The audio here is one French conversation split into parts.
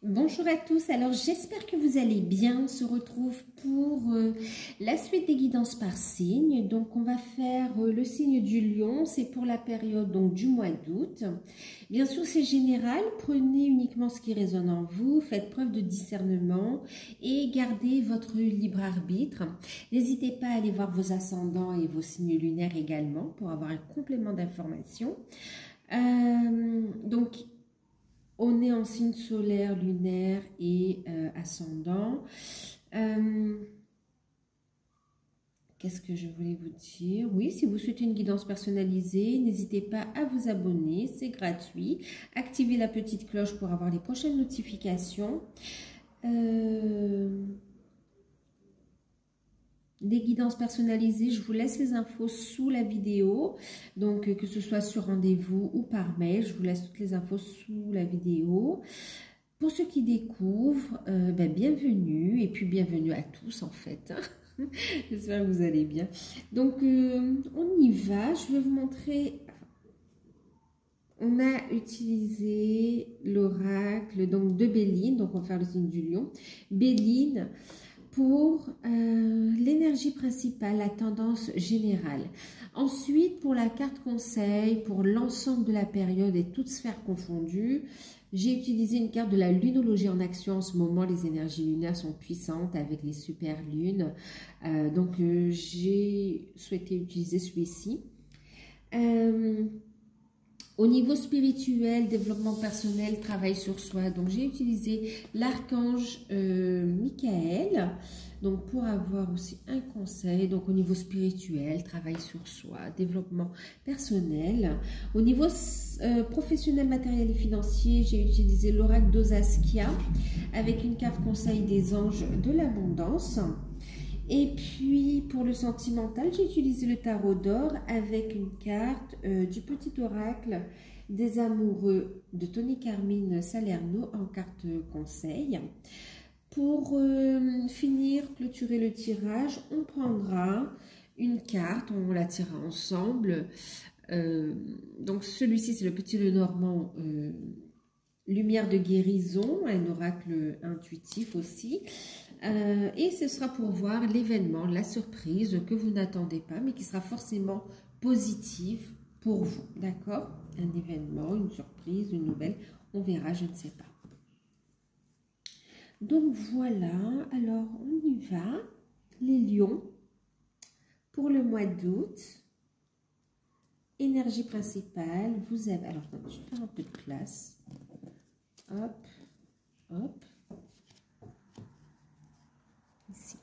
Bonjour à tous, alors j'espère que vous allez bien. On se retrouve pour la suite des guidances par signe. Donc on va faire le signe du lion, c'est pour la période donc, du mois d'août. Bien sûr c'est général, prenez uniquement ce qui résonne en vous, faites preuve de discernement et gardez votre libre arbitre. N'hésitez pas à aller voir vos ascendants et vos signes lunaires également pour avoir un complément d'information. Donc on est en signe solaire, lunaire et ascendant. Qu'est-ce que je voulais vous dire? Oui, si vous souhaitez une guidance personnalisée, n'hésitez pas à vous abonner, c'est gratuit. Activez la petite cloche pour avoir les prochaines notifications. Des guidances personnalisées, je vous laisse les infos sous la vidéo, donc que ce soit sur rendez-vous ou par mail, je vous laisse toutes les infos sous la vidéo. Pour ceux qui découvrent, bienvenue, et puis bienvenue à tous en fait. J'espère que vous allez bien. Donc on y va, je vais vous montrer. On a utilisé l'oracle donc de Béline, donc on va faire le signe du lion. Béline pour l'énergie principale, la tendance générale. Ensuite, pour la carte conseil, pour l'ensemble de la période et toutes sphères confondues, j'ai utilisé une carte de la lunologie en action. En ce moment, les énergies lunaires sont puissantes avec les super lunes. Donc, j'ai souhaité utiliser celui-ci. Au niveau spirituel, développement personnel, travail sur soi, donc j'ai utilisé l'archange Michael, donc pour avoir aussi un conseil, donc au niveau spirituel, travail sur soi, développement personnel. Au niveau professionnel, matériel et financier, j'ai utilisé l'oracle d'Osaskia avec une carte conseil des anges de l'abondance. Et puis, pour le sentimental, j'ai utilisé le tarot d'or avec une carte du petit oracle des amoureux de Tony Carmine Salerno en carte conseil. Pour finir, clôturer le tirage, on prendra une carte, on la tirera ensemble. Donc, celui-ci, c'est le petit Lenormand lumière de guérison, un oracle intuitif aussi. Et ce sera pour voir l'événement, la surprise que vous n'attendez pas, mais qui sera forcément positive pour vous, d'accord? Un événement, une surprise, une nouvelle, on verra, je ne sais pas. Donc voilà, alors on y va, les lions, pour le mois d'août, énergie principale, vous avez, alors je vais faire un peu de place, hop, hop. Ici.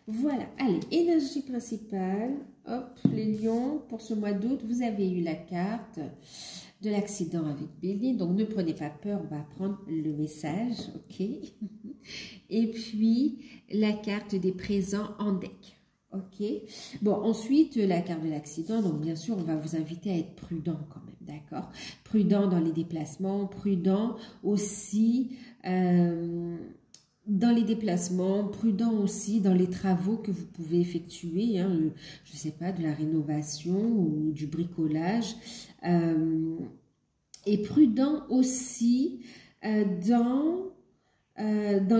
Voilà, allez, énergie principale, hop, les lions, pour ce mois d'août, vous avez eu la carte de l'accident avec Béline, donc ne prenez pas peur, on va prendre le message, ok? Et puis, la carte des présents en deck, ok? Bon, ensuite, la carte de l'accident, donc bien sûr, on va vous inviter à être prudent quand même, d'accord? Prudent dans les déplacements, prudent aussi dans les déplacements, prudent aussi dans les travaux que vous pouvez effectuer, hein, je ne sais pas, de la rénovation ou du bricolage, et prudent aussi dans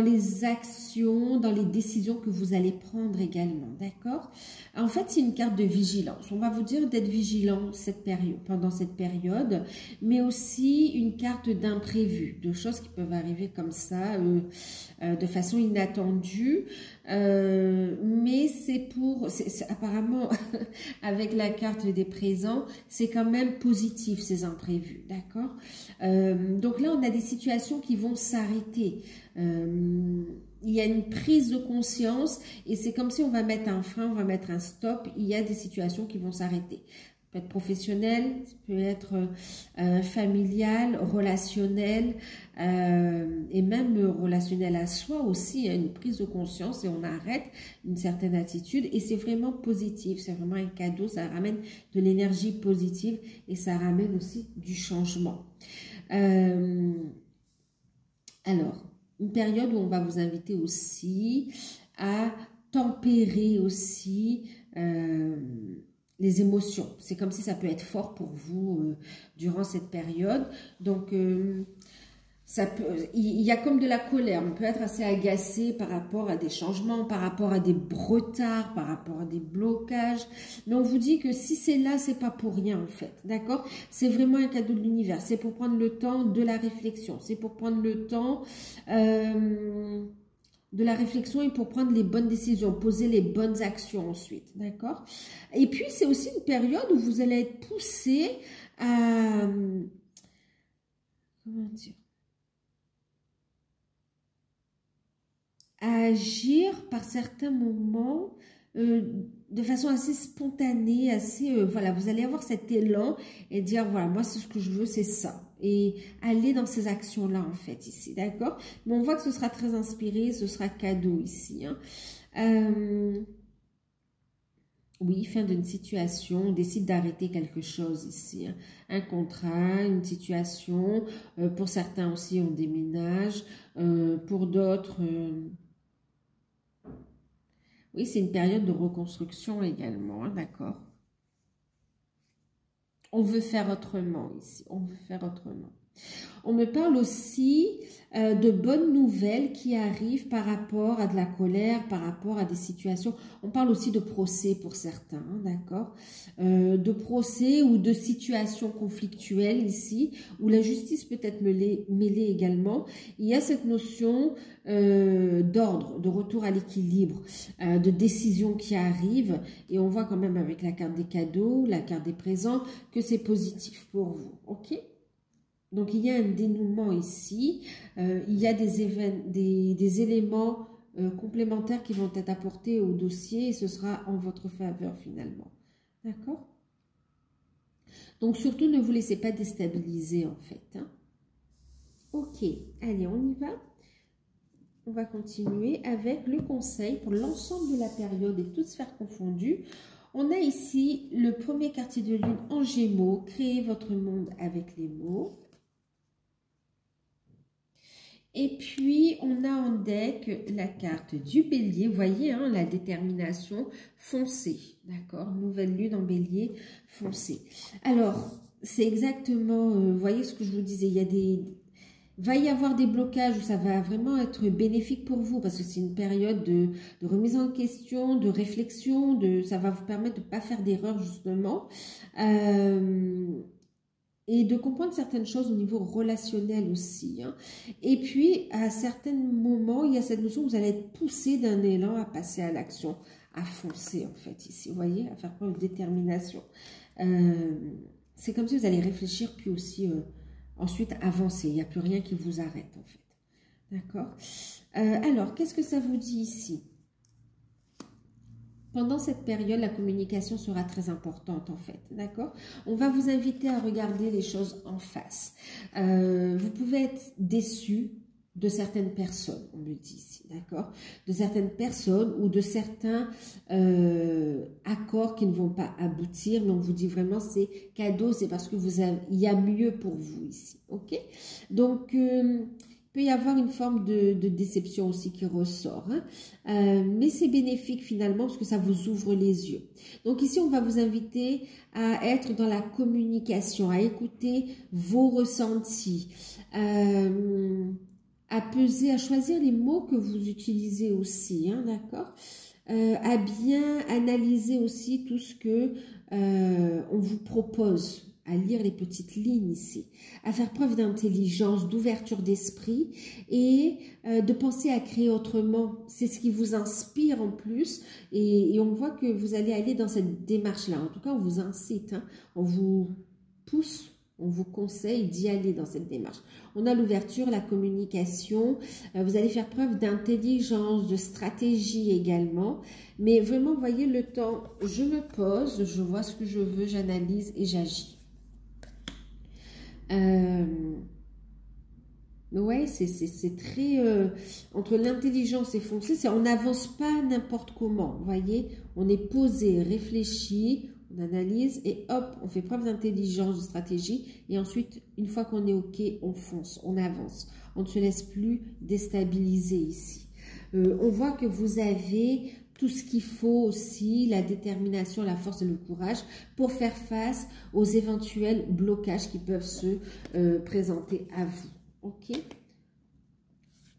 les actions, dans les décisions que vous allez prendre également, d'accord? En fait, c'est une carte de vigilance. On va vous dire d'être vigilant pendant cette période, mais aussi une carte d'imprévu, de choses qui peuvent arriver comme ça, de façon inattendue. Mais c'est apparemment, avec la carte des présents, c'est quand même positif, ces imprévus, d'accord? Donc là, on a des situations qui vont s'arrêter. Il y a une prise de conscience et c'est comme si on va mettre un frein, on va mettre un stop. Il y a des situations qui vont s'arrêter. Ça peut être professionnel, ça peut être familial, relationnel et même relationnel à soi aussi. Hein, une prise de conscience et on arrête une certaine attitude et c'est vraiment positif. C'est vraiment un cadeau, ça ramène de l'énergie positive et ça ramène aussi du changement. Alors, une période où on va vous inviter aussi à tempérer aussi les émotions. C'est comme si ça peut être fort pour vous durant cette période. Donc, il y a comme de la colère, on peut être assez agacé par rapport à des changements, par rapport à des retards, par rapport à des blocages, mais on vous dit que si c'est là, c'est pas pour rien en fait, d'accord? C'est vraiment un cadeau de l'univers, c'est pour prendre le temps de la réflexion, c'est pour prendre le temps de la réflexion et pour prendre les bonnes décisions, poser les bonnes actions ensuite, d'accord? Et puis, c'est aussi une période où vous allez être poussé à... Comment dire? À agir par certains moments de façon assez spontanée, assez... voilà, vous allez avoir cet élan et dire, voilà, moi, c'est ce que je veux, c'est ça. Et aller dans ces actions-là, en fait, ici, d'accord? Mais on voit que ce sera très inspiré, ce sera cadeau ici. Hein. Oui, fin d'une situation, on décide d'arrêter quelque chose ici. Hein. Un contrat, une situation. Pour certains aussi, on déménage. Pour d'autres... oui, c'est une période de reconstruction également, hein, d'accord? On veut faire autrement ici, on veut faire autrement. On me parle aussi de bonnes nouvelles qui arrivent par rapport à de la colère, par rapport à des situations. On parle aussi de procès pour certains, hein, d'accord? De procès ou de situations conflictuelles ici, où la justice peut être mêlée également. Il y a cette notion d'ordre, de retour à l'équilibre, de décision qui arrive. Et on voit quand même avec la carte des cadeaux, la carte des présents, que c'est positif pour vous, ok? Donc, il y a un dénouement ici. Il y a des éléments complémentaires qui vont être apportés au dossier et ce sera en votre faveur finalement. D'accord? Donc, surtout, ne vous laissez pas déstabiliser en fait. Hein. Ok, allez, on y va. On va continuer avec le conseil pour l'ensemble de la période et toutes sphères confondues. On a ici le premier quartier de lune en Gémeaux. Créez votre monde avec les mots. Et puis, on a en deck la carte du bélier. Vous voyez, hein, la détermination foncée. D'accord? Nouvelle lune en bélier foncée. Alors, c'est exactement, vous voyez ce que je vous disais, va y avoir des blocages où ça va vraiment être bénéfique pour vous parce que c'est une période de remise en question, de réflexion, ça va vous permettre de ne pas faire d'erreur justement. Et de comprendre certaines choses au niveau relationnel aussi. Hein. Et puis, à certains moments, il y a cette notion où vous allez être poussé d'un élan à passer à l'action, à foncer en fait ici, vous voyez, à faire preuve de détermination. C'est comme si vous allez réfléchir puis aussi ensuite avancer. Il n'y a plus rien qui vous arrête en fait. D'accord? Alors, qu'est-ce que ça vous dit ici? Pendant cette période, la communication sera très importante en fait, d'accord? On va vous inviter à regarder les choses en face. Vous pouvez être déçu de certaines personnes, on me dit ici, d'accord? De certaines personnes ou de certains accords qui ne vont pas aboutir, mais on vous dit vraiment c'est cadeau, c'est parce que il y a mieux pour vous ici, ok? Donc... il peut y avoir une forme de déception aussi qui ressort. Hein. Mais c'est bénéfique finalement parce que ça vous ouvre les yeux. Donc ici, on va vous inviter à être dans la communication, à écouter vos ressentis, à peser, à choisir les mots que vous utilisez aussi, hein, d'accord? À bien analyser aussi tout ce que on vous propose, à lire les petites lignes ici, à faire preuve d'intelligence, d'ouverture d'esprit et de penser à créer autrement. C'est ce qui vous inspire en plus et on voit que vous allez aller dans cette démarche-là. En tout cas, on vous incite, hein, on vous pousse, on vous conseille d'y aller dans cette démarche. On a l'ouverture, la communication, vous allez faire preuve d'intelligence, de stratégie également. Mais vraiment, voyez le temps, je me pose, je vois ce que je veux, j'analyse et j'agis. Ouais, c'est très... entre l'intelligence et foncer, on n'avance pas n'importe comment, vous voyez. On est posé, réfléchi, on analyse et hop, on fait preuve d'intelligence, de stratégie. Et ensuite, une fois qu'on est OK, on fonce, on avance. On ne se laisse plus déstabiliser ici. On voit que vous avez... tout ce qu'il faut aussi, la détermination, la force et le courage pour faire face aux éventuels blocages qui peuvent se présenter à vous. Ok?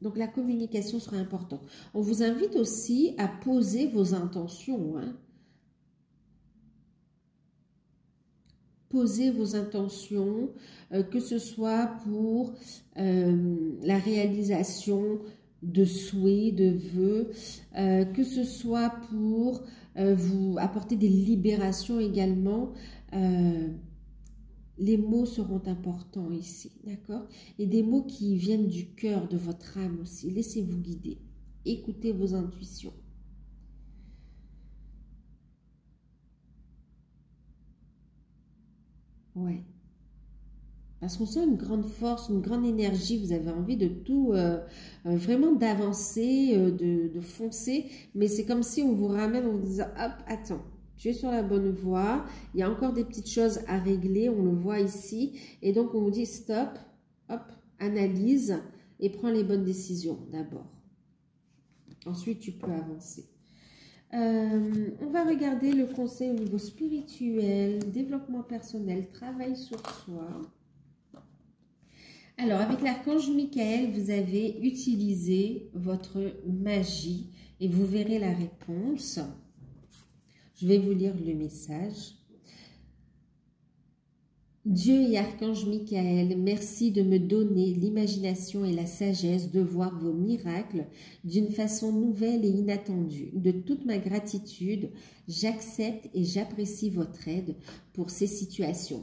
Donc, la communication sera importante. On vous invite aussi à poser vos intentions. Hein. Posez vos intentions, que ce soit pour la réalisation de souhaits, de vœux, que ce soit pour vous apporter des libérations également. Les mots seront importants ici, d'accord? Et des mots qui viennent du cœur de votre âme aussi. Laissez-vous guider. Écoutez vos intuitions. Ouais. Parce qu'on sent une grande force, une grande énergie. Vous avez envie de tout, vraiment d'avancer, de foncer. Mais c'est comme si on vous ramène en vous disant, hop, attends. Tu es sur la bonne voie, il y a encore des petites choses à régler, on le voit ici. Et donc, on vous dit stop, hop, analyse et prends les bonnes décisions d'abord. Ensuite, tu peux avancer. On va regarder le conseil au niveau spirituel, développement personnel, travail sur soi. Alors, avec l'archange Michael, vous avez utilisé votre magie et vous verrez la réponse. Je vais vous lire le message. Dieu et archange Michael, merci de me donner l'imagination et la sagesse de voir vos miracles d'une façon nouvelle et inattendue. De toute ma gratitude, j'accepte et j'apprécie votre aide pour ces situations.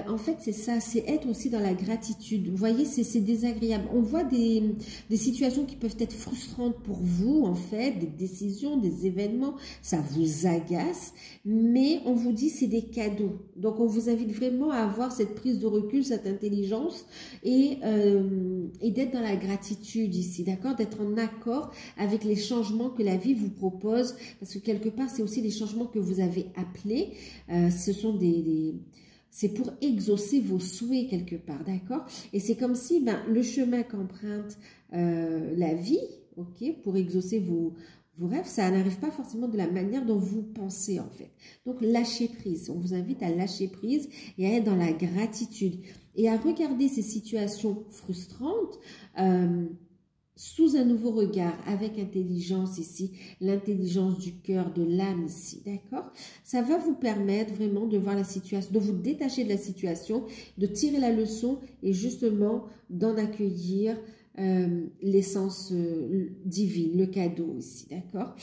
En fait, c'est ça, c'est être aussi dans la gratitude. Vous voyez, c'est désagréable. On voit des situations qui peuvent être frustrantes pour vous, en fait, des décisions, des événements, ça vous agace, mais on vous dit c'est des cadeaux. Donc, on vous invite vraiment à avoir cette prise de recul, cette intelligence et d'être dans la gratitude ici, d'accord? D'être en accord avec les changements que la vie vous propose, parce que quelque part, c'est aussi les changements que vous avez appelés. Ce sont c'est pour exaucer vos souhaits quelque part, d'accord? Et c'est comme si le chemin qu'emprunte la vie, ok, pour exaucer vos rêves, ça n'arrive pas forcément de la manière dont vous pensez en fait. Donc lâchez prise, on vous invite à lâcher prise et à être dans la gratitude et à regarder ces situations frustrantes sous un nouveau regard, avec intelligence ici, l'intelligence du cœur, de l'âme ici, d'accord? Ça va vous permettre vraiment de voir la situation, de vous détacher de la situation, de tirer la leçon et justement d'en accueillir l'essence divine, le cadeau ici, d'accord?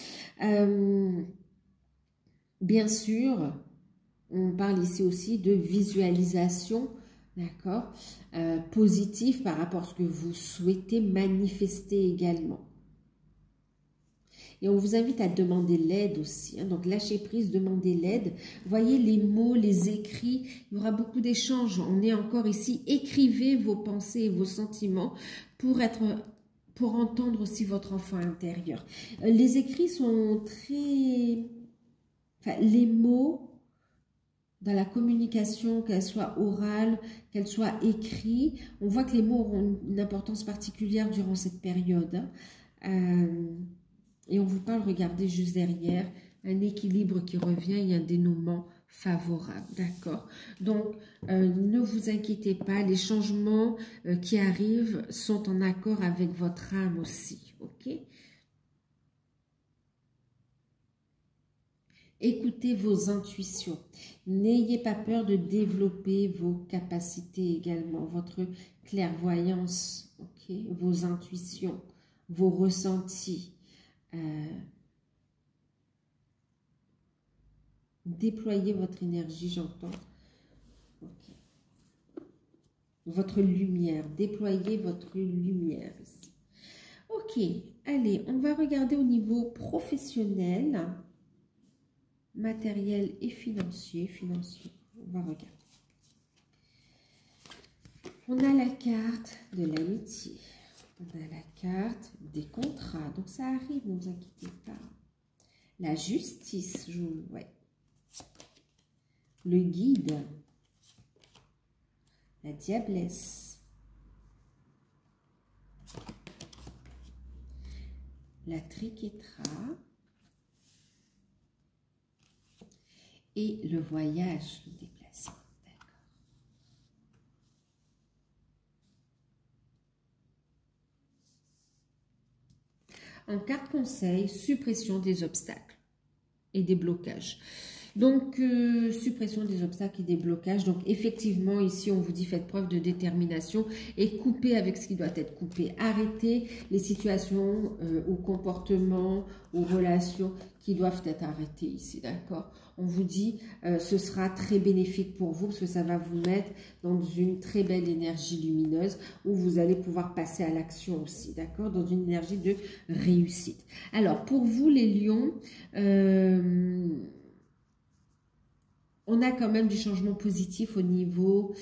Bien sûr, on parle ici aussi de visualisation, d'accord, positif par rapport à ce que vous souhaitez manifester également. Et on vous invite à demander l'aide aussi. Hein, donc, lâchez prise, demandez l'aide. Voyez les mots, les écrits. Il y aura beaucoup d'échanges. On est encore ici. Écrivez vos pensées et vos sentiments pour entendre aussi votre enfant intérieur. Les écrits sont très... Enfin, les mots... Dans la communication, qu'elle soit orale, qu'elle soit écrite, on voit que les mots auront une importance particulière durant cette période. Et on vous parle, regardez juste derrière, un équilibre qui revient et un dénouement favorable, d'accord? Donc, ne vous inquiétez pas, les changements qui arrivent sont en accord avec votre âme aussi, ok? Écoutez vos intuitions. N'ayez pas peur de développer vos capacités également, votre clairvoyance, okay? Vos intuitions, vos ressentis. Déployez votre énergie, j'entends. Okay. Votre lumière, déployez votre lumière ici. Ok, allez, on va regarder au niveau professionnel. Matériel et financier. On va regarder. On a la carte de l'amitié. On a la carte des contrats. Donc, ça arrive, ne vous inquiétez pas. La justice, ouais. Le guide. La diablesse. La triquetra. Et le voyage, le déplacement, d'accord. En carte conseil, suppression des obstacles et des blocages. Donc, suppression des obstacles et des blocages. Donc, effectivement, ici, on vous dit faites preuve de détermination et coupez avec ce qui doit être coupé. Arrêtez les situations ou comportements ou relations qui doivent être arrêtés ici, d'accord? On vous dit ce sera très bénéfique pour vous parce que ça va vous mettre dans une très belle énergie lumineuse où vous allez pouvoir passer à l'action aussi, d'accord? Dans une énergie de réussite. Alors, pour vous, les lions... on a quand même du changement positif au niveau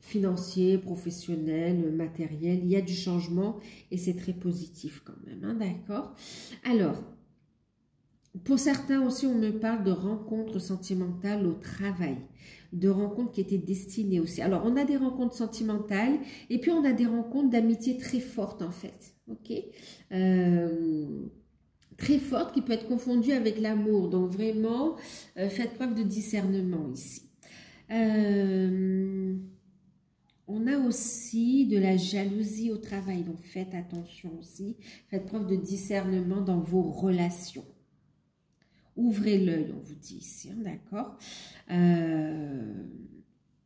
financier, professionnel, matériel. Il y a du changement et c'est très positif quand même, hein, d'accord? Alors, pour certains aussi, on me parle de rencontres sentimentales au travail, de rencontres qui étaient destinées aussi. Alors, on a des rencontres sentimentales et puis on a des rencontres d'amitié très fortes en fait, ok? Très forte qui peut être confondue avec l'amour. Donc vraiment, faites preuve de discernement ici. On a aussi de la jalousie au travail. Donc faites attention aussi. Faites preuve de discernement dans vos relations. Ouvrez l'œil, on vous dit ici, hein, d'accord?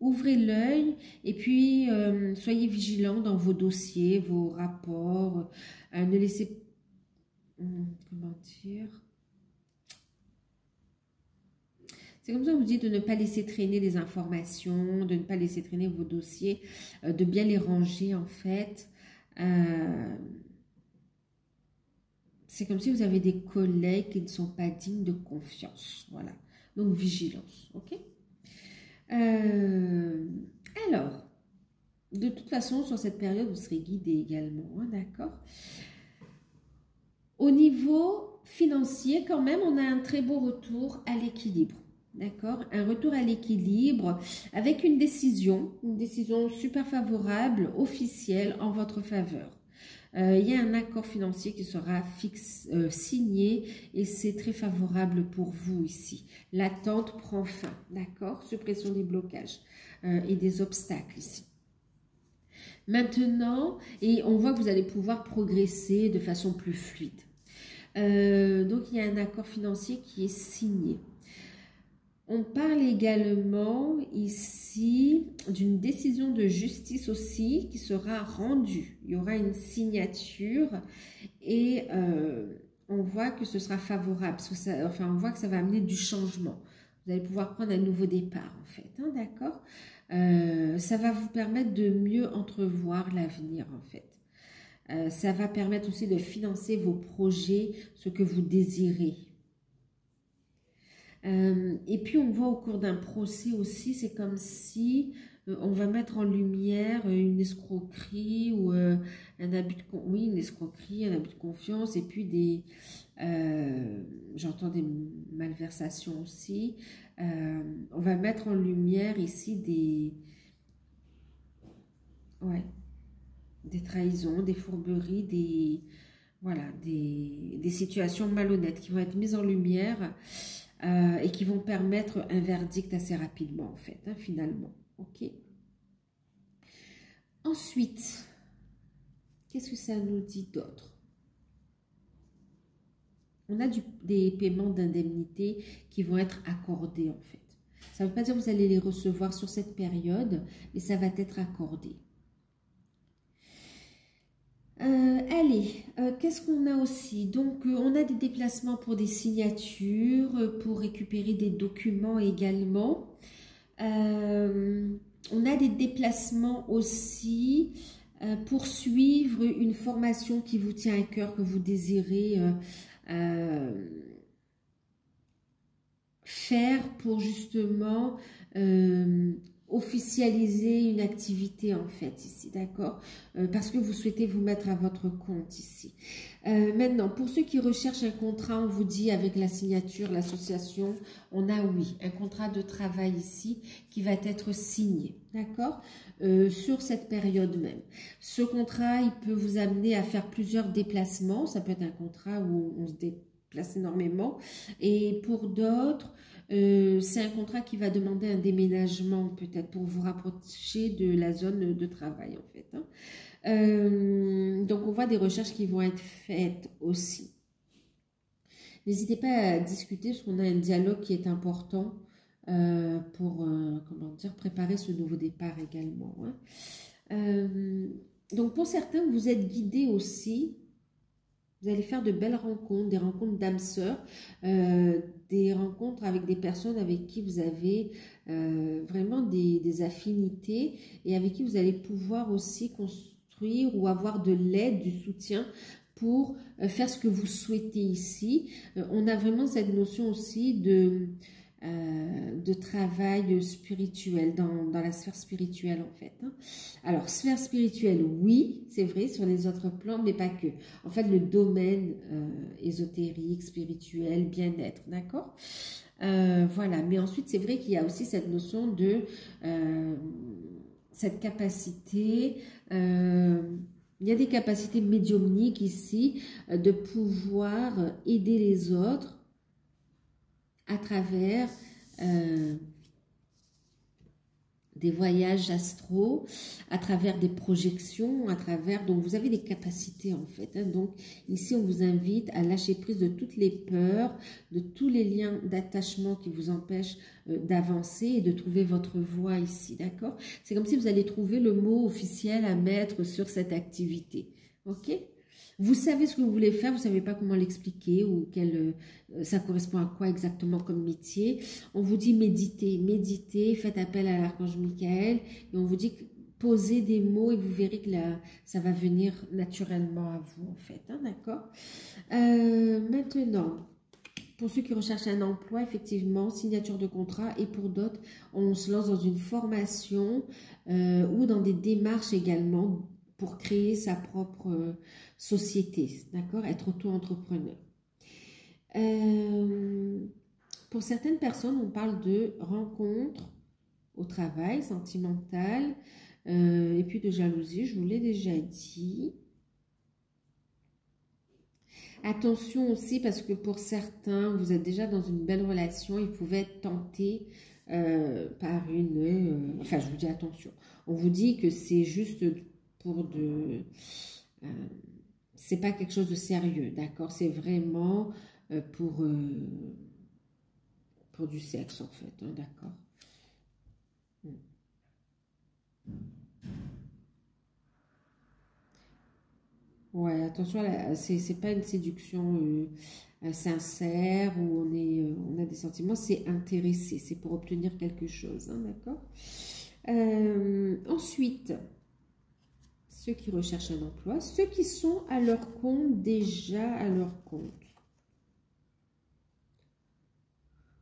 Ouvrez l'œil et puis soyez vigilants dans vos dossiers, vos rapports. Ne laissez comment dire, c'est comme ça on vous dit de ne pas laisser traîner les informations, de ne pas laisser traîner vos dossiers, de bien les ranger en fait. C'est comme si vous avez des collègues qui ne sont pas dignes de confiance, voilà, donc vigilance, ok? Alors, de toute façon sur cette période vous serez guidé également, hein, d'accord? Au niveau financier, quand même, on a un très beau retour à l'équilibre. D'accord? Un retour à l'équilibre avec une décision super favorable, officielle, en votre faveur. Il y a un accord financier qui sera signé et c'est très favorable pour vous ici. L'attente prend fin. D'accord? Suppression des blocages et des obstacles ici. Maintenant, et on voit que vous allez pouvoir progresser de façon plus fluide. Donc, il y a un accord financier qui est signé. On parle également ici d'une décision de justice aussi qui sera rendue. Il y aura une signature et on voit que ce sera favorable. Enfin, on voit que ça va amener du changement. Vous allez pouvoir prendre un nouveau départ en fait, hein, d'accord? Ça va vous permettre de mieux entrevoir l'avenir en fait. Ça va permettre aussi de financer vos projets, ce que vous désirez. Et puis on voit au cours d'un procès aussi, c'est comme si on va mettre en lumière une escroquerie ou un abus de une escroquerie, un abus de confiance et puis j'entends des malversations aussi. On va mettre en lumière ici des trahisons, des fourberies, des situations malhonnêtes qui vont être mises en lumière et qui vont permettre un verdict assez rapidement en fait, hein, finalement. Ok. Ensuite, qu'est-ce que ça nous dit d'autre? On a des paiements d'indemnité qui vont être accordés en fait. Ça ne veut pas dire que vous allez les recevoir sur cette période, mais ça va être accordé. Qu'est-ce qu'on a aussi? Donc, on a des déplacements pour des signatures, pour récupérer des documents également. On a des déplacements aussi pour suivre une formation qui vous tient à cœur, que vous désirez faire pour justement officialiser une activité en fait ici, d'accord, parce que vous souhaitez vous mettre à votre compte ici. Maintenant, pour ceux qui recherchent un contrat, on vous dit avec la signature, l'association, on a oui, un contrat de travail ici qui va être signé, d'accord, sur cette période même. Ce contrat, il peut vous amener à faire plusieurs déplacements, ça peut être un contrat où on se déplace énormément, et pour d'autres, C'est un contrat qui va demander un déménagement peut-être pour vous rapprocher de la zone de travail en fait. Hein. Donc on voit des recherches qui vont être faites aussi. N'hésitez pas à discuter parce qu'on a un dialogue qui est important pour comment dire, préparer ce nouveau départ également. Hein. Donc pour certains, vous êtes guidés aussi. Vous allez faire de belles rencontres, des rencontres d'âmes sœurs, des rencontres avec des personnes avec qui vous avez vraiment des affinités et avec qui vous allez pouvoir aussi construire ou avoir de l'aide, du soutien pour faire ce que vous souhaitez ici. On a vraiment cette notion aussi de travail spirituel, dans la sphère spirituelle en fait. Hein. Alors, sphère spirituelle, oui, c'est vrai, sur les autres plans, mais pas que. En fait, le domaine ésotérique, spirituel, bien-être, d'accord. Voilà, mais ensuite, c'est vrai qu'il y a aussi cette notion de cette capacité... il y a des capacités médiumniques ici de pouvoir aider les autres à travers des voyages astraux, à travers des projections, à travers... Donc, vous avez des capacités, en fait. Hein. Donc, ici, on vous invite à lâcher prise de toutes les peurs, de tous les liens d'attachement qui vous empêchent d'avancer et de trouver votre voie ici, d'accord? C'est comme si vous alliez trouver le mot officiel à mettre sur cette activité, ok? Vous savez ce que vous voulez faire, vous ne savez pas comment l'expliquer ou ça correspond à quoi exactement comme métier. On vous dit méditez, méditez, faites appel à l'archange Michael et on vous dit posez des mots et vous verrez que ça va venir naturellement à vous en fait, hein, d'accord. Maintenant, pour ceux qui recherchent un emploi, effectivement, signature de contrat et pour d'autres, on se lance dans une formation ou dans des démarches également pour créer sa propre société, d'accord, être auto-entrepreneur. Pour certaines personnes, on parle de rencontres au travail, sentimentales, et puis de jalousie, je vous l'ai déjà dit. Attention aussi, parce que pour certains, vous êtes déjà dans une belle relation, ils pouvaient être tentés par une... enfin, je vous dis attention. On vous dit que c'est juste pour de... c'est pas quelque chose de sérieux, d'accord? C'est vraiment pour du sexe, en fait, hein, d'accord? Ouais, attention, c'est pas une séduction sincère où on a des sentiments, c'est intéressé, c'est pour obtenir quelque chose, hein, d'accord? Ensuite, ceux qui recherchent un emploi, ceux qui sont à leur compte, déjà à leur compte.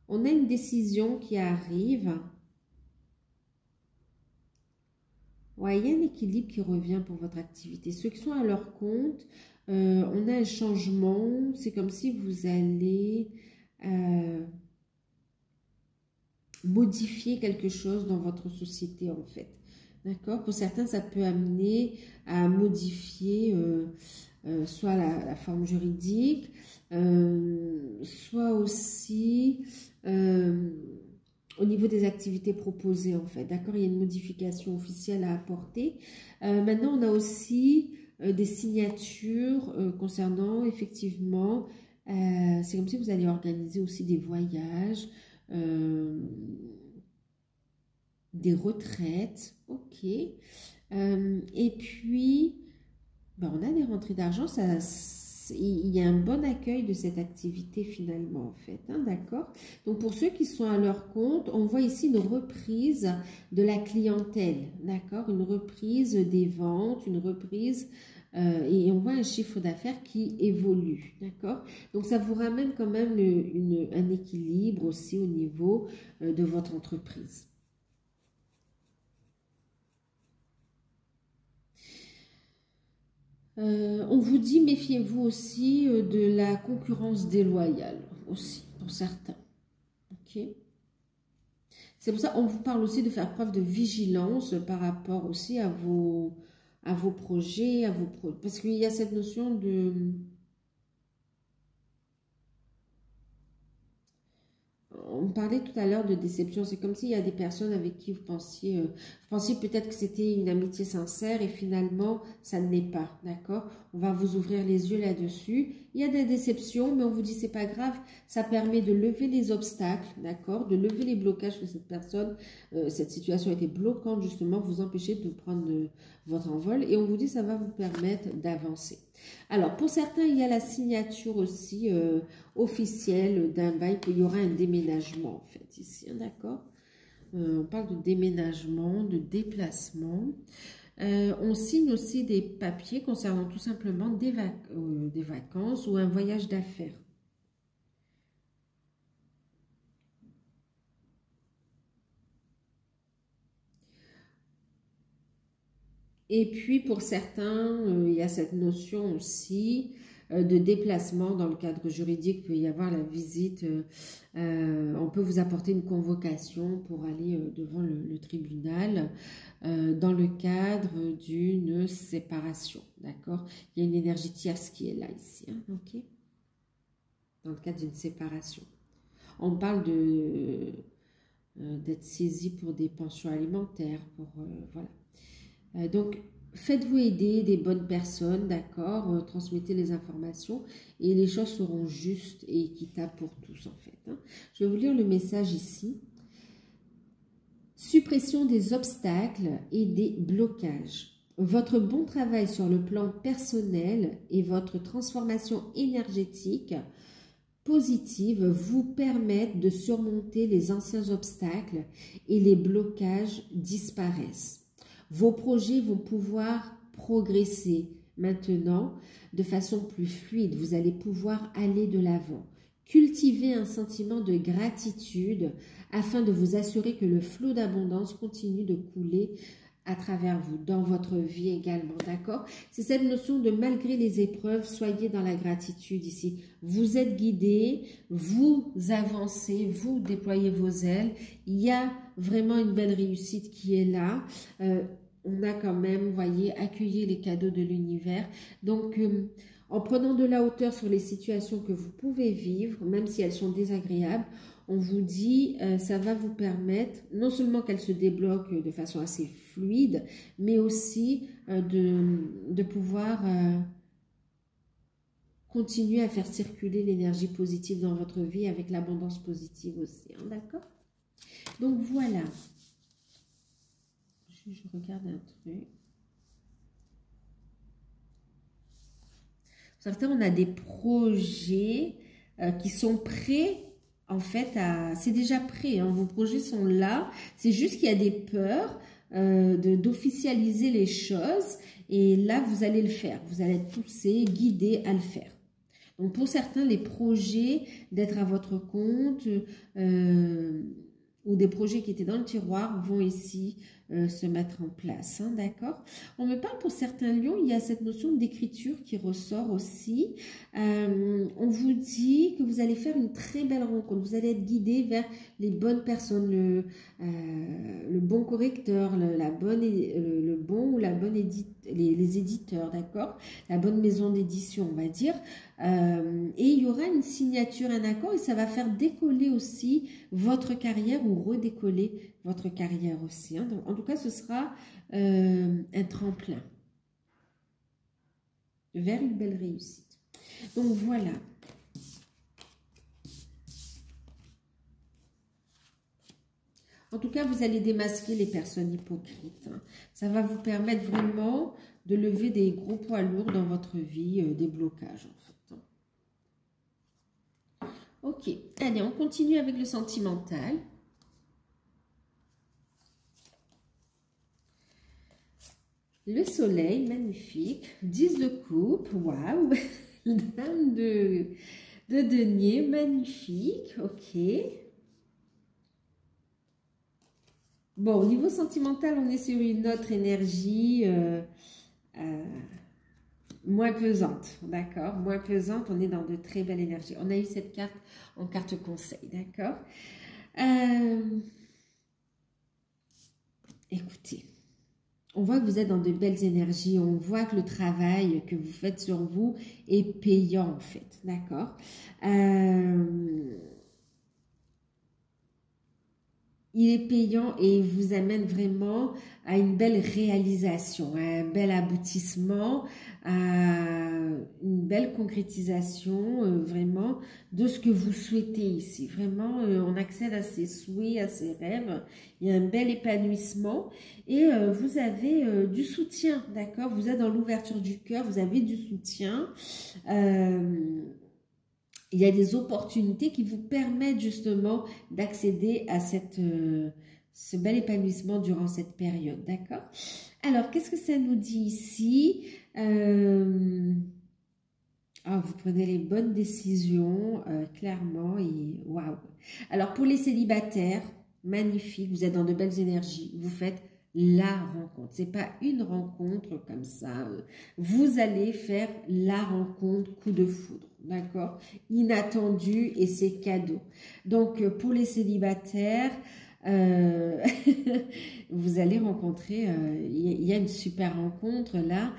On a une décision qui arrive. Ouais, il y a un équilibre qui revient pour votre activité. Ceux qui sont à leur compte, on a un changement. C'est comme si vous allez modifier quelque chose dans votre société, en fait. D'accord? Pour certains, ça peut amener à modifier soit la forme juridique, soit aussi au niveau des activités proposées, en fait. D'accord? Il y a une modification officielle à apporter. Maintenant, on a aussi des signatures concernant, effectivement, c'est comme si vous allez organiser aussi des voyages, des retraites, ok. Et puis, ben, on a des rentrées d'argent, il y a un bon accueil de cette activité finalement en fait, hein, d'accord. Donc pour ceux qui sont à leur compte, on voit ici une reprise de la clientèle, d'accord, une reprise des ventes, une reprise et on voit un chiffre d'affaires qui évolue, d'accord. Donc ça vous ramène quand même un équilibre aussi au niveau de votre entreprise. On vous dit, méfiez-vous aussi de la concurrence déloyale, aussi, pour certains. Ok. C'est pour ça qu'on vous parle aussi de faire preuve de vigilance par rapport aussi à vos projets, parce qu'il y a cette notion de... On parlait tout à l'heure de déception. C'est comme s'il y a des personnes avec qui vous pensiez peut-être que c'était une amitié sincère et finalement, ça ne l'est pas, d'accord? On va vous ouvrir les yeux là-dessus. Il y a des déceptions, mais on vous dit c'est pas grave. Ça permet de lever les obstacles, d'accord? De lever les blocages que cette personne, cette situation était bloquante justement, vous empêcher de prendre votre envol. Et on vous dit ça va vous permettre d'avancer. Alors, pour certains, il y a la signature aussi officielle d'un bail, qu'il y aura un déménagement, en fait, ici, hein, d'accord? On parle de déménagement, de déplacement. On signe aussi des papiers concernant tout simplement des vacances ou un voyage d'affaires. Et puis, pour certains, il y a cette notion aussi de déplacement dans le cadre juridique. Il peut y avoir la visite, on peut vous apporter une convocation pour aller devant le tribunal dans le cadre d'une séparation, d'accord? Il y a une énergie tierce qui est là, ici, hein, ok? Dans le cadre d'une séparation. On parle d'être saisi pour des pensions alimentaires, pour, voilà. Donc, faites-vous aider des bonnes personnes, d'accord? Transmettez les informations et les choses seront justes et équitables pour tous, en fait. Hein. Je vais vous lire le message ici. Suppression des obstacles et des blocages. Votre bon travail sur le plan personnel et votre transformation énergétique positive vous permettent de surmonter les anciens obstacles et les blocages disparaissent. Vos projets vont pouvoir progresser maintenant de façon plus fluide. Vous allez pouvoir aller de l'avant. Cultivez un sentiment de gratitude afin de vous assurer que le flot d'abondance continue de couler à travers vous, dans votre vie également, d'accord? C'est cette notion de malgré les épreuves, soyez dans la gratitude ici. Vous êtes guidé, vous avancez, vous déployez vos ailes. Il y a vraiment une belle réussite qui est là. On a quand même, vous voyez, accueilli les cadeaux de l'univers. Donc, en prenant de la hauteur sur les situations que vous pouvez vivre, même si elles sont désagréables, on vous dit, ça va vous permettre, non seulement qu'elles se débloquent de façon assez fluide, mais aussi de pouvoir continuer à faire circuler l'énergie positive dans votre vie avec l'abondance positive aussi, hein, d'accord? Donc voilà. Je regarde un truc. Certains, on a des projets qui sont prêts. En fait, c'est déjà prêt, hein. Vos projets sont là. C'est juste qu'il y a des peurs d'officialiser les choses. Et là, vous allez le faire. Vous allez être poussé, guidé à le faire. Donc, pour certains, les projets d'être à votre compte ou des projets qui étaient dans le tiroir vont ici se mettre en place, hein, d'accord? On me parle pour certains lions, il y a cette notion d'écriture qui ressort aussi. On vous dit que vous allez faire une très belle rencontre, vous allez être guidé vers les bonnes personnes, le bon correcteur, le bon ou la bonne les éditeurs, d'accord? La bonne maison d'édition, on va dire. Et il y aura une signature, un accord, et ça va faire décoller aussi votre carrière ou redécoller votre carrière aussi. Hein. Donc, en tout cas, ce sera un tremplin vers une belle réussite. Donc, voilà. En tout cas, vous allez démasquer les personnes hypocrites. Hein. Ça va vous permettre vraiment de lever des gros poids lourds dans votre vie, des blocages en fait. Ok, allez, on continue avec le sentimental. Le soleil, magnifique. 10 de coupe, waouh. Dame de denier, magnifique, ok. Bon, au niveau sentimental, on est sur une autre énergie moins pesante, d'accord? Moins pesante, on est dans de très belles énergies. On a eu cette carte en carte conseil, d'accord? Écoutez, on voit que vous êtes dans de belles énergies, on voit que le travail que vous faites sur vous est payant en fait, d'accord? il est payant et il vous amène vraiment à une belle réalisation, à un bel aboutissement, à une belle concrétisation vraiment de ce que vous souhaitez ici. Vraiment, on accède à ses souhaits, à ses rêves. Il y a un bel épanouissement et vous avez du soutien, d'accord? Vous êtes dans l'ouverture du cœur, vous avez du soutien. Il y a des opportunités qui vous permettent justement d'accéder à ce bel épanouissement durant cette période, d'accord? Alors, qu'est-ce que ça nous dit ici? Vous prenez les bonnes décisions, clairement, et waouh! Alors, pour les célibataires, magnifique, vous êtes dans de belles énergies, vous faites la rencontre. C'est pas une rencontre comme ça. Vous allez faire la rencontre coup de foudre, d'accord? Inattendu et c'est cadeau. Donc, pour les célibataires, vous allez rencontrer, il y a une super rencontre là,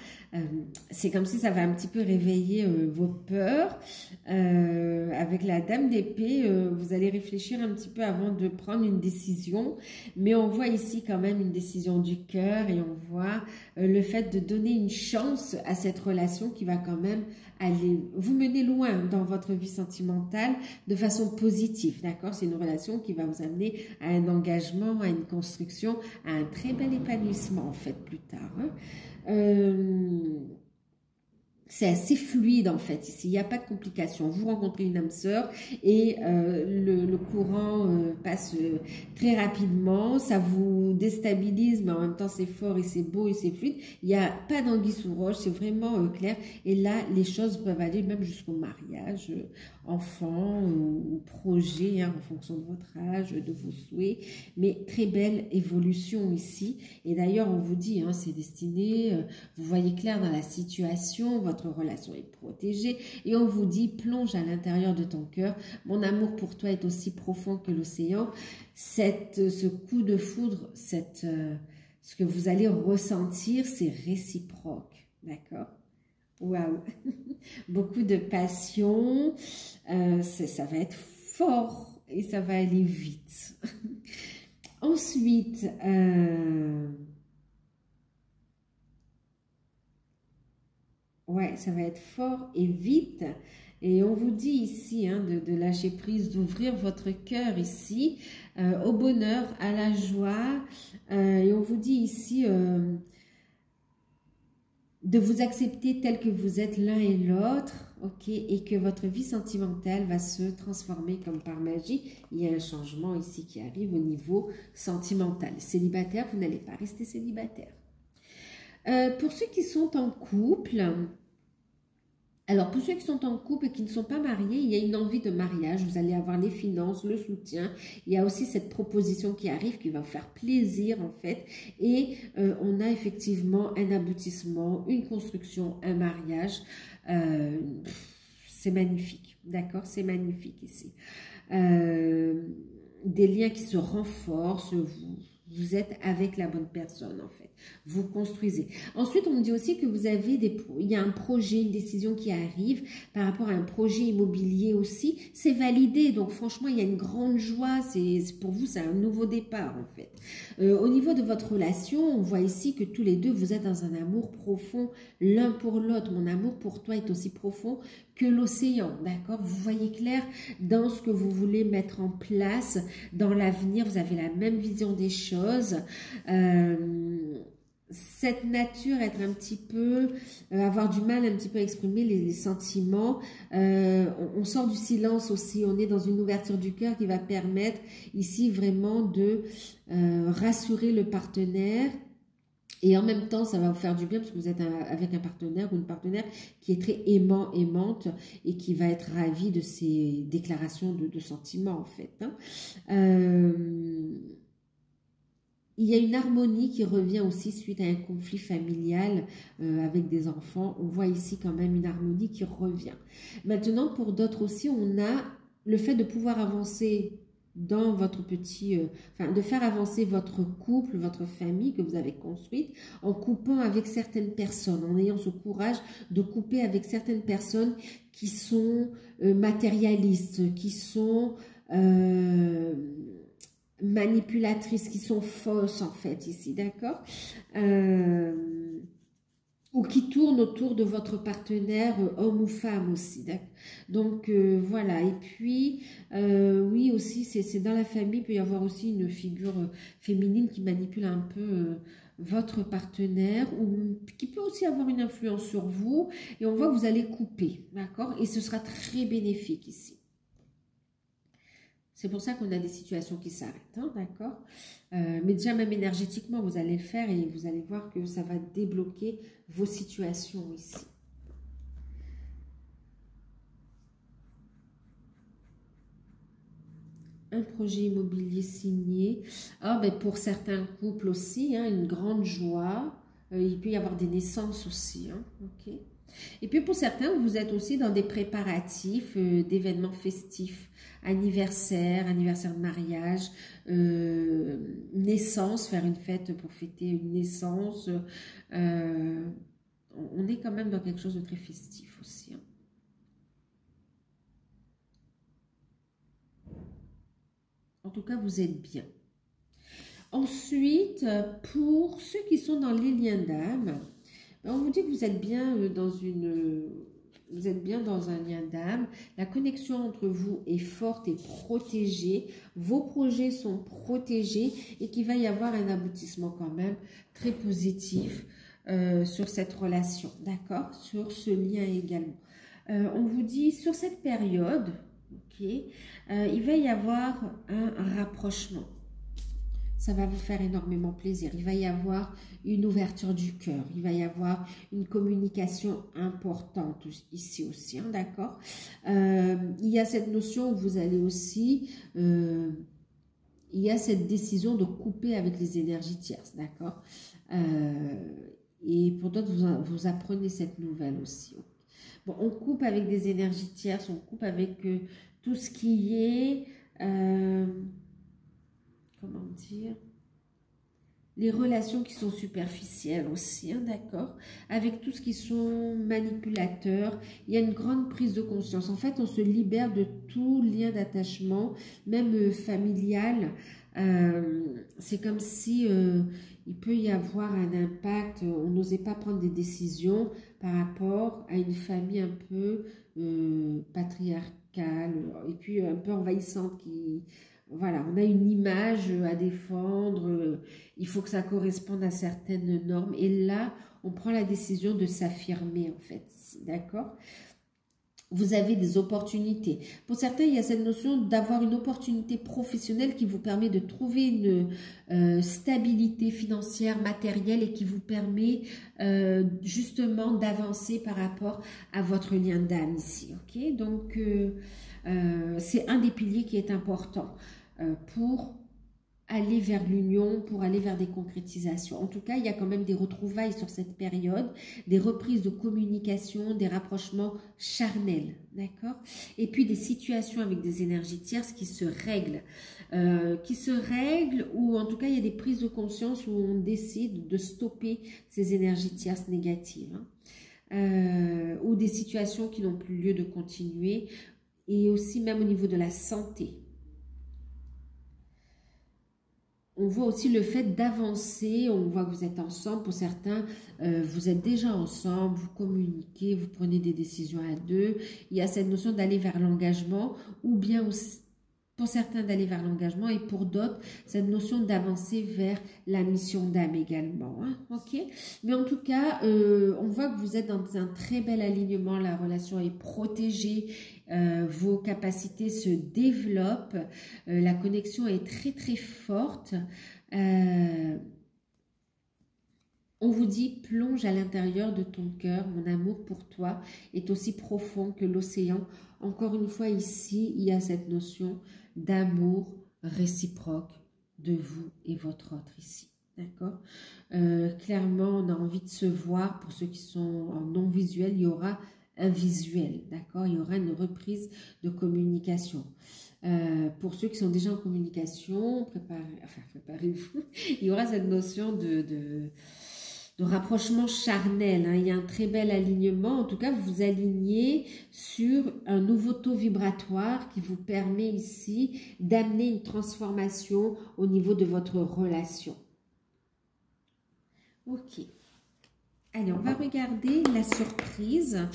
c'est comme si ça va un petit peu réveiller vos peurs. Avec la dame d'épée, vous allez réfléchir un petit peu avant de prendre une décision, mais on voit ici quand même une décision du cœur et on voit le fait de donner une chance à cette relation qui va quand même aller vous mener loin dans votre vie sentimentale de façon positive, d'accord? C'est une relation qui va vous amener à un engagement, à une construction, à un très bel épanouissement en fait plus tard. C'est assez fluide en fait ici, il n'y a pas de complications. Vous rencontrez une âme sœur et le courant passe très rapidement, ça vous déstabilise mais en même temps c'est fort et c'est beau et c'est fluide. Il n'y a pas d'anguille sous roche, c'est vraiment clair et là les choses peuvent aller même jusqu'au mariage, enfant ou projet en fonction de votre âge, de vos souhaits, mais très belle évolution ici et d'ailleurs on vous dit c'est destiné, vous voyez clair dans la situation, votre relation est protégée et on vous dit plonge à l'intérieur de ton cœur, mon amour pour toi est aussi profond que l'océan. Ce coup de foudre, ce que vous allez ressentir, c'est réciproque, d'accord? Waouh, beaucoup de passion, ça va être fort et ça va aller vite. Ensuite, ouais, ça va être fort et vite. Et on vous dit ici de lâcher prise, d'ouvrir votre cœur ici au bonheur, à la joie. Et on vous dit ici de vous accepter tel que vous êtes l'un et l'autre, ok, et que votre vie sentimentale va se transformer comme par magie. Il y a un changement ici qui arrive au niveau sentimental. Célibataire, vous n'allez pas rester célibataire. Pour ceux qui sont en couple, alors pour ceux qui sont en couple et qui ne sont pas mariés, il y a une envie de mariage, vous allez avoir les finances, le soutien, il y a aussi cette proposition qui arrive qui va vous faire plaisir en fait et on a effectivement un aboutissement, une construction, un mariage, c'est magnifique, d'accord, c'est magnifique ici. Des liens qui se renforcent, vous êtes avec la bonne personne en fait, vous construisez. Ensuite, on me dit aussi que vous avez il y a un projet, une décision qui arrive par rapport à un projet immobilier aussi, c'est validé, donc franchement, il y a une grande joie, pour vous, c'est un nouveau départ en fait. Au niveau de votre relation, on voit ici que tous les deux, vous êtes dans un amour profond l'un pour l'autre. Mon amour pour toi est aussi profond que l'océan, d'accord? Vous voyez clair dans ce que vous voulez mettre en place dans l'avenir, vous avez la même vision des choses. Cette nature, être un petit peu, avoir du mal un petit peu à exprimer les sentiments, on sort du silence aussi, on est dans une ouverture du cœur qui va permettre ici vraiment de rassurer le partenaire. Et en même temps, ça va vous faire du bien parce que vous êtes avec un partenaire ou une partenaire qui est très aimant, aimante et qui va être ravi de ces déclarations de sentiments en fait. Il y a une harmonie qui revient aussi suite à un conflit familial avec des enfants. On voit ici quand même une harmonie qui revient. Maintenant, pour d'autres aussi, on a le fait de pouvoir avancer dans votre de faire avancer votre couple, votre famille que vous avez construite en coupant avec certaines personnes, en ayant ce courage de couper avec certaines personnes qui sont matérialistes, qui sont manipulatrices qui sont fausses en fait ici, d'accord, ou qui tournent autour de votre partenaire, homme ou femme aussi, d'accord. Donc voilà, et puis oui aussi c'est dans la famille, il peut y avoir aussi une figure féminine qui manipule un peu votre partenaire, ou qui peut aussi avoir une influence sur vous, et on voit que vous allez couper, d'accord, et ce sera très bénéfique ici. C'est pour ça qu'on a des situations qui s'arrêtent, hein, d'accord. Mais déjà, même énergétiquement, vous allez le faire et vous allez voir que ça va débloquer vos situations ici. Un projet immobilier signé. Ah, ben pour certains couples aussi, hein, une grande joie. Il peut y avoir des naissances aussi, hein, ok. Et puis pour certains, vous êtes aussi dans des préparatifs d'événements festifs, anniversaire de mariage, naissance, faire une fête pour fêter une naissance. On est quand même dans quelque chose de très festif aussi, hein. En tout cas, vous êtes bien. Ensuite, pour ceux qui sont dans les liens d'âme, on vous dit que vous êtes bien vous êtes bien dans un lien d'âme. La connexion entre vous est forte et protégée. Vos projets sont protégés et qu'il va y avoir un aboutissement quand même très positif sur cette relation, d'accord? Sur ce lien également. On vous dit sur cette période, ok, il va y avoir un rapprochement. Ça va vous faire énormément plaisir. Il va y avoir une ouverture du cœur. Il va y avoir une communication importante ici aussi, hein, d'accord. Il y a cette notion où vous allez aussi... il y a cette décision de couper avec les énergies tierces, d'accord. Et pour d'autres, vous apprenez cette nouvelle aussi. Bon, on coupe avec des énergies tierces, on coupe avec tout ce qui est... comment dire, les relations qui sont superficielles aussi, hein, d'accord, avec tout ce qui sont manipulateurs, il y a une grande prise de conscience. En fait, on se libère de tout lien d'attachement, même familial. C'est comme si il peut y avoir un impact, on n'osait pas prendre des décisions par rapport à une famille un peu patriarcale, et puis un peu envahissante qui... Voilà, on a une image à défendre, il faut que ça corresponde à certaines normes. Et là, on prend la décision de s'affirmer, en fait, d'accord? Vous avez des opportunités. Pour certains, il y a cette notion d'avoir une opportunité professionnelle qui vous permet de trouver une stabilité financière, matérielle, et qui vous permet justement d'avancer par rapport à votre lien d'âme ici, ok? Donc, c'est un des piliers qui est important pour aller vers l'union, pour aller vers des concrétisations. En tout cas, il y a quand même des retrouvailles sur cette période, des reprises de communication, des rapprochements charnels, d'accord? Et puis des situations avec des énergies tierces qui se règlent, ou en tout cas, il y a des prises de conscience où on décide de stopper ces énergies tierces négatives, hein. Ou des situations qui n'ont plus lieu de continuer, et aussi même au niveau de la santé. On voit aussi le fait d'avancer, on voit que vous êtes ensemble, pour certains, vous êtes déjà ensemble, vous communiquez, vous prenez des décisions à deux. Il y a cette notion d'aller vers l'engagement, ou bien aussi, pour certains d'aller vers l'engagement, et pour d'autres, cette notion d'avancer vers la mission d'âme également, hein, ok? Mais en tout cas, on voit que vous êtes dans un très bel alignement, la relation est protégée, vos capacités se développent, la connexion est très très forte. On vous dit, plonge à l'intérieur de ton cœur, mon amour pour toi est aussi profond que l'océan. Encore une fois, ici, il y a cette notion d'amour réciproque de vous et votre autre ici. D'accord? Clairement, on a envie de se voir. Pour ceux qui sont en non visuel, il y aura un visuel. D'accord? Il y aura une reprise de communication. Pour ceux qui sont déjà en communication, préparez-vous. Il y aura cette notion de rapprochement charnel. Hein. Il y a un très bel alignement. En tout cas, vous vous alignez sur un nouveau taux vibratoire qui vous permet ici d'amener une transformation au niveau de votre relation. Ok. Allez, on va regarder la surprise.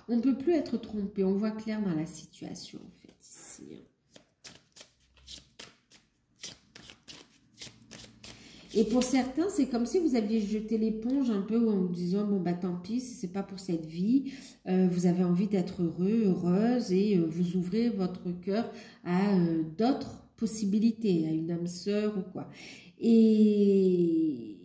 On ne peut plus être trompé. On voit clair dans la situation, en fait, ici. Et pour certains, c'est comme si vous aviez jeté l'éponge un peu en vous disant, bon, bah tant pis, si ce n'est pas pour cette vie. Vous avez envie d'être heureux, heureuse et vous ouvrez votre cœur à d'autres possibilités, à une âme sœur ou quoi. Et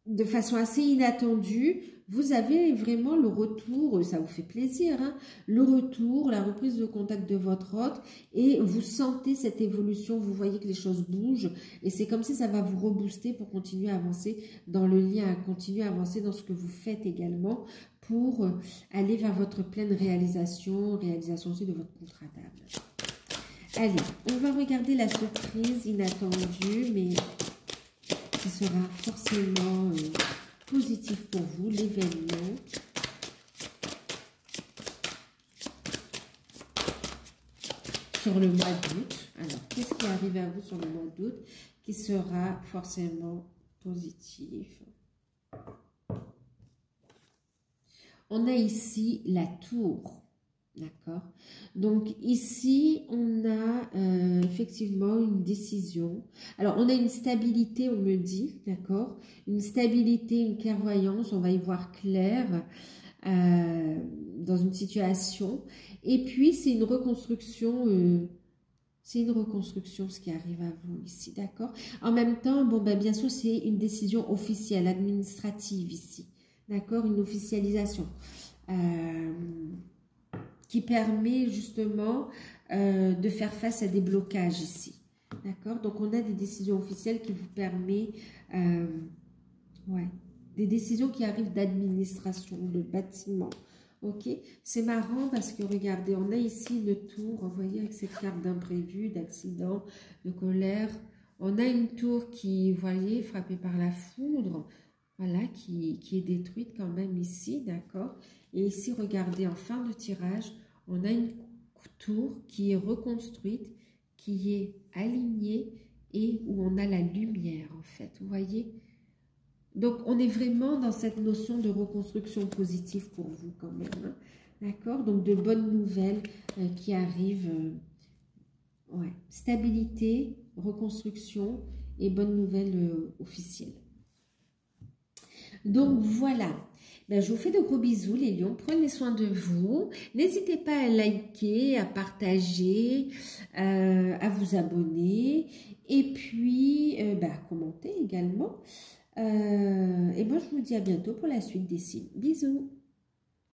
de façon assez inattendue, vous avez vraiment le retour, ça vous fait plaisir, hein, le retour, la reprise de contact de votre hôte et vous sentez cette évolution, vous voyez que les choses bougent et c'est comme si ça va vous rebooster pour continuer à avancer dans le lien, continuer à avancer dans ce que vous faites également pour aller vers votre pleine réalisation, réalisation aussi de votre contrat d'âme. Allez, on va regarder la surprise inattendue, mais qui sera forcément positif pour vous, l'événement. Sur le mois d'août. Alors, qu'est-ce qui arrive à vous sur le mois d'août qui sera forcément positif? On a ici la tour. D'accord. Donc ici, on a effectivement une décision. Alors, on a une stabilité, on me dit, d'accord. Une stabilité, une clairvoyance, on va y voir clair dans une situation. Et puis, c'est une reconstruction, ce qui arrive à vous ici, d'accord. En même temps, bon, ben, bien sûr, c'est une décision officielle, administrative ici, d'accord. Une officialisation. Qui permet justement de faire face à des blocages ici. D'accord? Donc, on a des décisions officielles qui vous permettent, des décisions qui arrivent d'administration, de bâtiment. Ok? C'est marrant parce que, regardez, on a ici une tour, vous voyez, avec cette carte d'imprévu, d'accident, de colère. On a une tour qui, vous voyez, frappée par la foudre, voilà, qui est détruite quand même ici, d'accord? Et ici, regardez, en fin de tirage, on a une tour qui est reconstruite, qui est alignée et où on a la lumière, en fait, vous voyez? Donc, on est vraiment dans cette notion de reconstruction positive pour vous quand même, hein? D'accord? Donc, de bonnes nouvelles qui arrivent, stabilité, reconstruction et bonnes nouvelles officielles. Donc, voilà. Ben, je vous fais de gros bisous les lions, prenez soin de vous, n'hésitez pas à liker, à partager, à vous abonner et puis à commenter également. Et moi je vous dis à bientôt pour la suite des signes. Bisous.